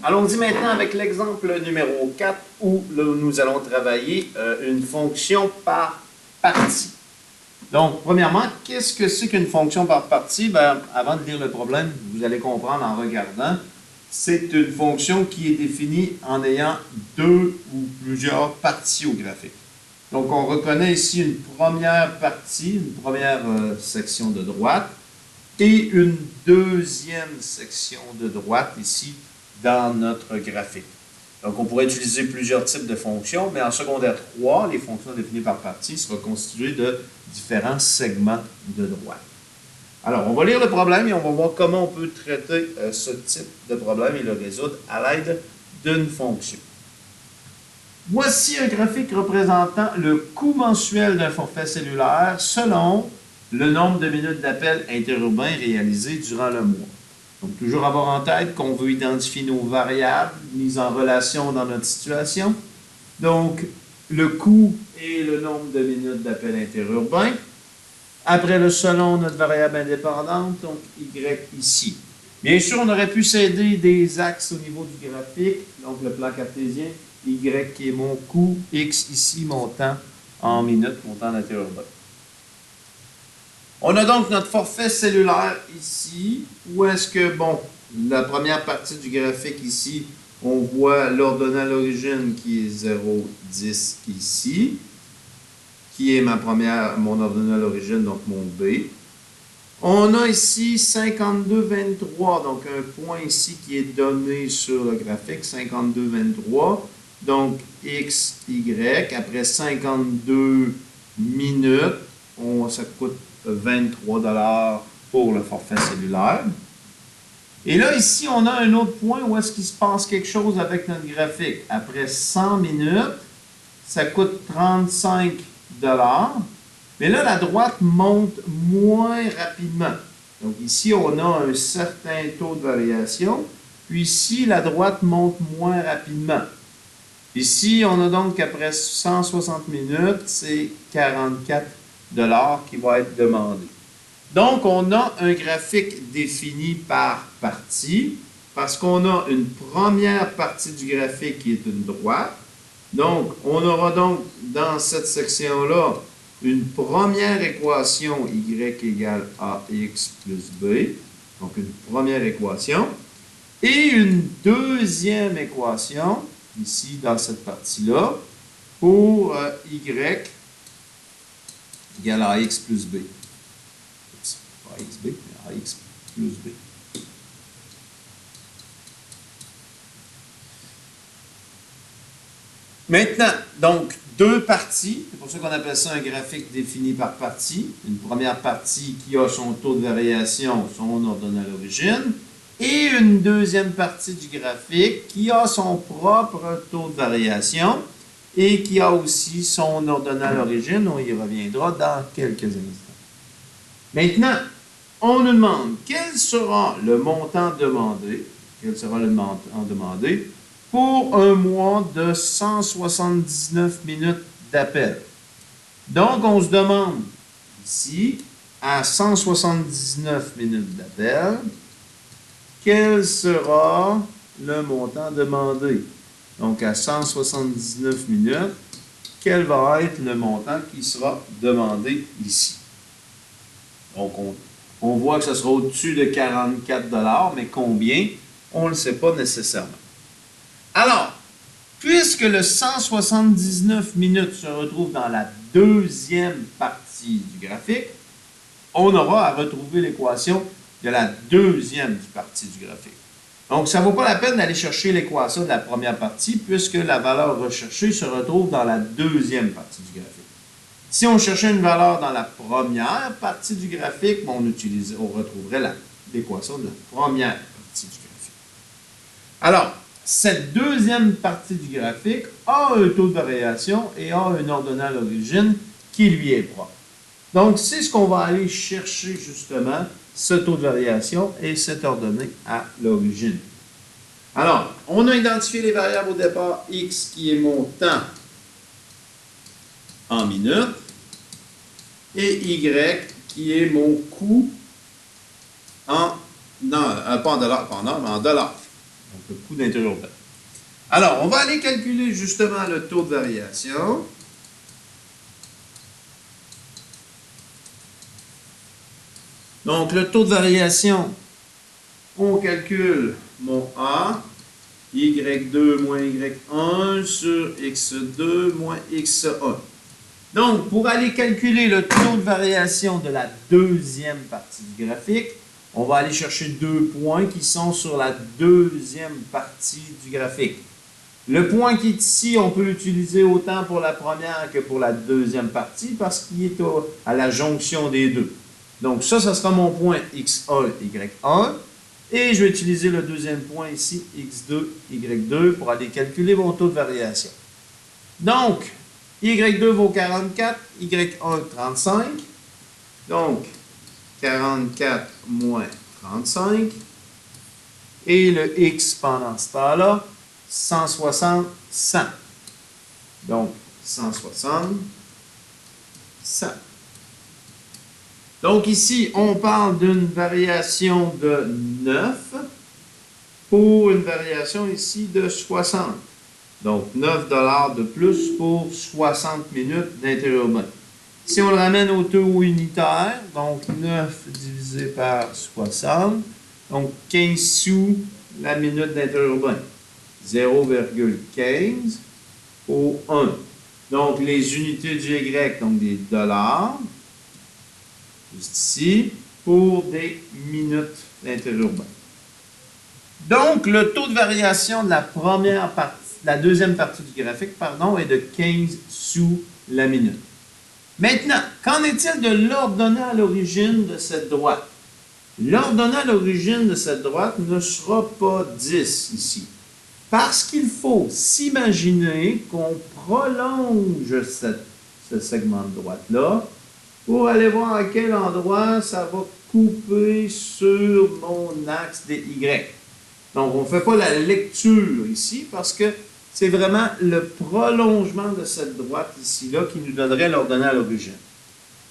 Allons-y maintenant avec l'exemple numéro 4 où nous allons travailler une fonction par partie. Donc, premièrement, qu'est-ce que c'est qu'une fonction par partie? Ben, avant de lire le problème, vous allez comprendre en regardant. C'est une fonction qui est définie en ayant deux ou plusieurs parties au graphique. Donc, on reconnaît ici une première partie, une première section de droite et une deuxième section de droite ici dans notre graphique. Donc, on pourrait utiliser plusieurs types de fonctions, mais en secondaire 3, les fonctions définies par partie seront constituées de différents segments de droite. Alors, on va lire le problème et on va voir comment on peut traiter ce type de problème et le résoudre à l'aide d'une fonction. Voici un graphique représentant le coût mensuel d'un forfait cellulaire selon le nombre de minutes d'appel interurbain réalisé durant le mois. Donc, toujours avoir en tête qu'on veut identifier nos variables mises en relation dans notre situation. Donc, le coût et le nombre de minutes d'appel interurbain. Après le selon, notre variable indépendante, donc Y ici. Bien sûr, on aurait pu s'aider des axes au niveau du graphique, donc le plan cartésien, Y qui est mon coût, X ici, mon temps en minutes, mon temps d'interurbain. On a donc notre forfait cellulaire ici, où est-ce que, bon, la première partie du graphique ici, on voit l'ordonnal origine qui est 0,10 ici, qui est mon ordonnal origine, donc mon B. On a ici 52,23, donc un point ici qui est donné sur le graphique, 52,23, donc X, Y, après 52 minutes, ça coûte 23 $ pour le forfait cellulaire. Et là, ici, on a un autre point où est-ce qu'il se passe quelque chose avec notre graphique. Après 100 minutes, ça coûte 35 $. Mais là, la droite monte moins rapidement. Donc ici, on a un certain taux de variation. Puis ici, la droite monte moins rapidement. Ici, on a donc qu'après 160 minutes, c'est 44 $ qui va être demandé. Donc, on a un graphique défini par partie parce qu'on a une première partie du graphique qui est une droite. Donc, on aura donc dans cette section-là une première équation y égale ax plus b, donc une première équation, et une deuxième équation, ici dans cette partie-là, pour y égale ax plus b. Pas ax b, mais ax plus b. Maintenant, donc, deux parties. C'est pour ça qu'on appelle ça un graphique défini par partie. Une première partie qui a son taux de variation, son ordonnal origine, et une deuxième partie du graphique qui a son propre taux de variation et qui a aussi son ordonnal origine. On y reviendra dans quelques instants. Maintenant, on nous demande quel sera le montant demandé. Quel sera le montant demandé pour un mois de 179 minutes d'appel. Donc, on se demande ici, à 179 minutes d'appel, quel sera le montant demandé? Donc, à 179 minutes, quel va être le montant qui sera demandé ici? Donc, on voit que ce sera au-dessus de 44 $, mais combien? On ne le sait pas nécessairement. Alors, puisque le 179 minutes se retrouve dans la deuxième partie du graphique, on aura à retrouver l'équation de la deuxième partie du graphique. Donc, ça ne vaut pas la peine d'aller chercher l'équation de la première partie puisque la valeur recherchée se retrouve dans la deuxième partie du graphique. Si on cherchait une valeur dans la première partie du graphique, on retrouverait l'équation de la première partie du graphique. Alors, cette deuxième partie du graphique a un taux de variation et a un ordonnal origine qui lui est propre. Donc, c'est ce qu'on va aller chercher justement, ce taux de variation et cet ordonnée à l'origine. Alors, on a identifié les variables au départ, x qui est mon temps en minutes et y qui est mon coût en... Non, pas en dollars, pas en heure, mais en dollars. Donc, le coût d'interurbain. Alors, on va aller calculer justement le taux de variation. Donc, le taux de variation, on calcule mon A, Y2 moins Y1 sur X2 moins X1. Donc, pour aller calculer le taux de variation de la deuxième partie du graphique, on va aller chercher 2 points qui sont sur la deuxième partie du graphique. Le point qui est ici, on peut l'utiliser autant pour la première que pour la deuxième partie parce qu'il est à la jonction des deux. Donc ça sera mon point X1, Y1. Et je vais utiliser le deuxième point ici, X2, Y2, pour aller calculer mon taux de variation. Donc, Y2 vaut 44, Y1 35. Donc, 44 moins 35. Et le X pendant ce temps-là, 160, 100. Donc, 160, 100. Donc ici, on parle d'une variation de 9 pour une variation ici de 60. Donc, 9 $ de plus pour 60 minutes d'interurbain. Si on le ramène au taux unitaire, donc 9 divisé par 60, donc 15 sous la minute d'interurbain. 0,15 au 1. Donc, les unités du Y, donc des dollars, juste ici, pour des minutes d'interurbain. Donc, le taux de variation de la deuxième partie du graphique, pardon, est de 15 sous la minute. Maintenant, qu'en est-il de l'ordonnée à l'origine de cette droite? L'ordonnée à l'origine de cette droite ne sera pas 10 ici. Parce qu'il faut s'imaginer qu'on prolonge ce segment de droite-là pour aller voir à quel endroit ça va couper sur mon axe des Y. Donc, on ne fait pas la lecture ici parce que c'est vraiment le prolongement de cette droite ici-là qui nous donnerait l'ordonnée à l'origine.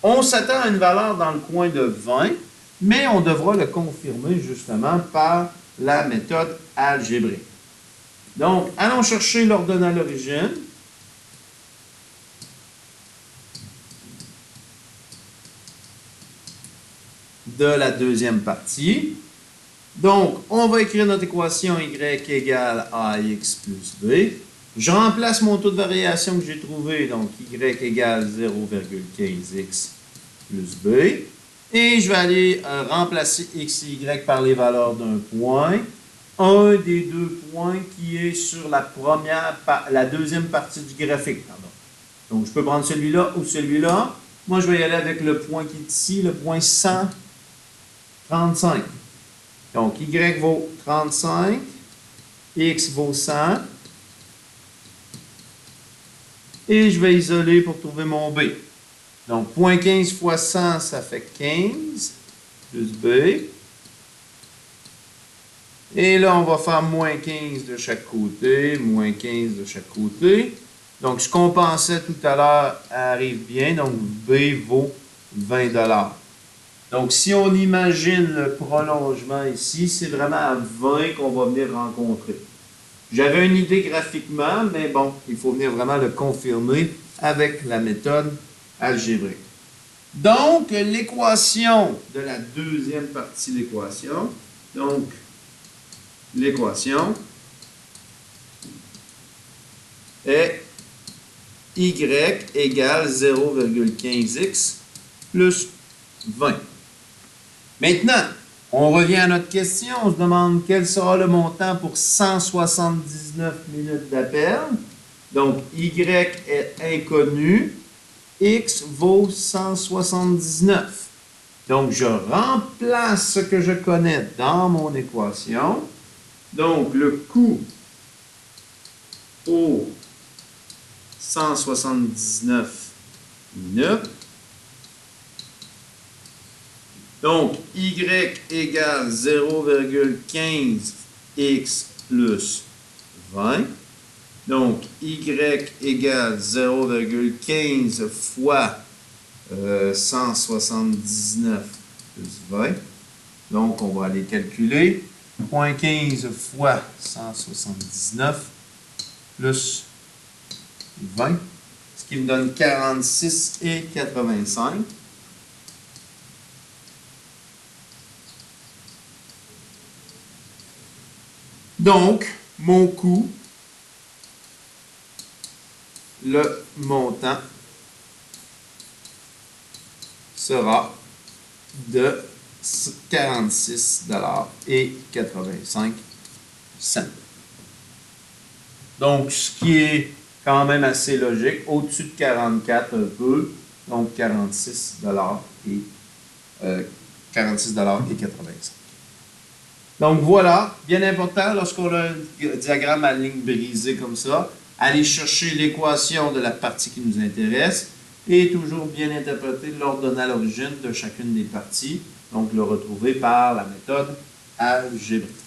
On s'attend à une valeur dans le coin de 20, mais on devra le confirmer justement par la méthode algébrique. Donc, allons chercher l'ordonnée à l'origine. De la deuxième partie. Donc, on va écrire notre équation Y égale AX plus B. Je remplace mon taux de variation que j'ai trouvé, donc Y égale 0,15X plus B. Et je vais aller remplacer X et Y par les valeurs d'un point. Un des deux points qui est sur la deuxième partie du graphique. Pardon. Donc, je peux prendre celui-là ou celui-là. Moi, je vais y aller avec le point qui est ici, le point 135. Donc, Y vaut 35, X vaut 100. Et je vais isoler pour trouver mon B. Donc, 0,15 fois 100, ça fait 15, plus B. Et là, on va faire moins 15 de chaque côté, moins 15 de chaque côté. Donc, ce qu'on pensait tout à l'heure arrive bien. Donc, B vaut 20 $. Donc, si on imagine le prolongement ici, c'est vraiment à 20 qu'on va venir rencontrer. J'avais une idée graphiquement, mais bon, il faut venir vraiment le confirmer avec la méthode algébrique. Donc, l'équation de la deuxième partie de l'équation, donc, l'équation est Y égale 0,15X plus 20. Maintenant, on revient à notre question. On se demande quel sera le montant pour 179 minutes d'appel. Donc, Y est inconnu. X vaut 179. Donc, je remplace ce que je connais dans mon équation. Donc, le coût pour 179 minutes. Donc, Y égale 0,15X plus 20. Donc, Y égale 0,15 fois 179 plus 20. Donc, on va aller calculer. 0,15 fois 179 plus 20, ce qui me donne 46,85. Donc, mon coût, le montant, sera de 46,85 $. Donc, ce qui est quand même assez logique, au-dessus de 44 un peu, donc 46 et 45. Donc voilà, bien important, lorsqu'on a un diagramme à ligne brisée comme ça, aller chercher l'équation de la partie qui nous intéresse et toujours bien interpréter l'ordre donné à l'origine de chacune des parties, donc le retrouver par la méthode algébrique.